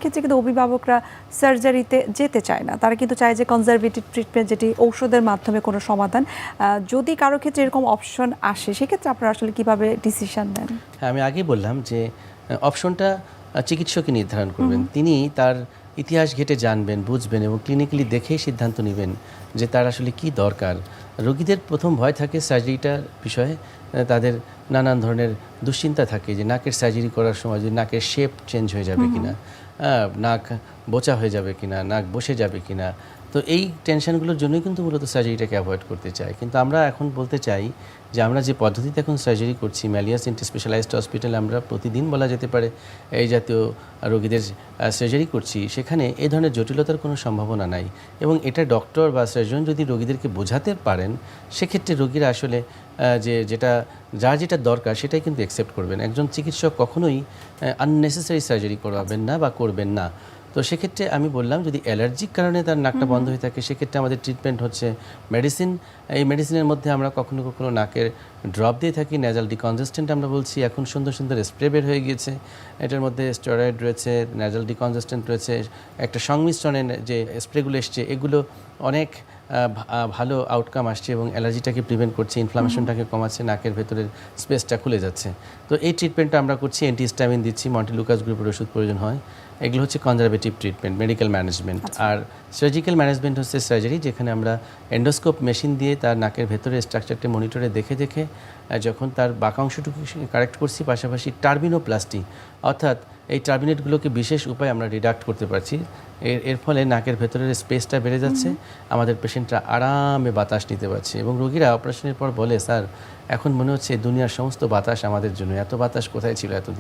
ক্ষেত্রে কিন্তু অভিভাবকরা সার্জারিতে যেতে চায় না, তারা কিন্তু চায় যে কনজারভেটিভ ট্রিটমেন্ট, যেটি ঔষধের মাধ্যমে কোনো সমাধান। যদি কারো ক্ষেত্রে এরকম অপশন আসে, সেক্ষেত্রে আপনারা আসলে কিভাবে ডিসিশন নেন? হ্যাঁ, আমি আগেই বললাম যে অপশনটা চিকিৎসকই নির্ধারণ করবেন। তিনি তার ইতিহাস ঘেঁটে জানবেন, বুঝবেন এবং ক্লিনিক্যালি দেখেই সিদ্ধান্ত নেবেন যে তার আসলে কি দরকার। রোগীদের প্রথম ভয় থাকে সার্জারিটার বিষয়ে, তাদের নানান ধরনের দুশ্চিন্তা থাকে যে নাকের সার্জারি করার সময় যদি নাকের শেপ চেঞ্জ হয়ে যাবে কিনা, নাক বোচা হয়ে যাবে কিনা, নাক বসে যাবে কিনা। তো এই টেনশনগুলোর জন্যই কিন্তু মূলত সার্জারিটাকে অ্যাভয়েড করতে চাই। কিন্তু আমরা এখন বলতে চাই যে আমরা যে পদ্ধতিতে এখন সার্জারি করছি, ম্যালিয়া সেন্টার স্পেশালাইজড হসপিটালে আমরা প্রতিদিন বলা যেতে পারে এই জাতীয় রোগীদের সার্জারি করছি, সেখানে এই ধরনের জটিলতার কোনো সম্ভাবনা নাই। এবং এটা ডক্টর বা সার্জন যদি রোগীদেরকে বোঝাতে পারেন, সেক্ষেত্রে রোগীরা আসলে যার যেটা দরকার সেটাই কিন্তু অ্যাকসেপ্ট করবেন। একজন চিকিৎসক কখনোই আননেসেসারি সার্জারি করাবেন না বা করবেন না। তো সেক্ষেত্রে আমি বললাম, যদি অ্যালার্জিক কারণে তার নাকটা বন্ধ হয়ে থাকে, সেক্ষেত্রে আমাদের ট্রিটমেন্ট হচ্ছে মেডিসিন। এই মেডিসিনের মধ্যে আমরা কখনো কখনো নাকের ড্রপ দিয়ে থাকি, ন্যাজাল ডিকনজেস্টেন্ট আমরা বলছি। এখন সুন্দর সুন্দর স্প্রে বের হয়ে গিয়েছে, এটার মধ্যে স্টেরয়েড রয়েছে, ন্যাজাল ডিকনজেস্টেন্ট রয়েছে, একটা সংমিশ্রণের যে স্প্রেগুলো এসছে, এগুলো অনেক ভালো আউটকাম আসছে এবং অ্যালার্জিটাকে প্রিভেন্ট করছে, ইনফ্লামেশনটাকে কমাচ্ছে, নাকের ভেতরের স্পেসটা খুলে যাচ্ছে। তো এই ট্রিটমেন্টটা আমরা করছি, অ্যান্টিহিস্টামিন দিচ্ছি, মন্টিলুকাস গ্রুপের ওষুধ প্রয়োজন হয়। এগুলো হচ্ছে কনজারভেটিভ ট্রিটমেন্ট, মেডিকেল ম্যানেজমেন্ট। আর সার্জিক্যাল ম্যানেজমেন্ট হচ্ছে সার্জারি, যেখানে আমরা এন্ডোস্কোপ মেশিন দিয়ে তার নাকের ভেতরে স্ট্রাকচারটি মনিটরে দেখে দেখে যখন তার বাঁকা অংশটুকু কারেক্ট করছি, পাশাপাশি টার্বিনোপ্লাস্টি, অর্থাৎ এই টার্বিনেটগুলোকে বিশেষ উপায়ে আমরা রিডাক্ট করতে পারছি। এর ফলে নাকের ভেতরের স্পেসটা বেড়ে যাচ্ছে, আমাদের পেশেন্টরা আরামে বাতাস নিতে পারছে। এবং রোগীরা অপারেশনের পর বলে, স্যার এখন মনে হচ্ছে দুনিয়ার সমস্ত বাতাস আমাদের জন্য, এত বাতাস কোথায় ছিল এতদিন।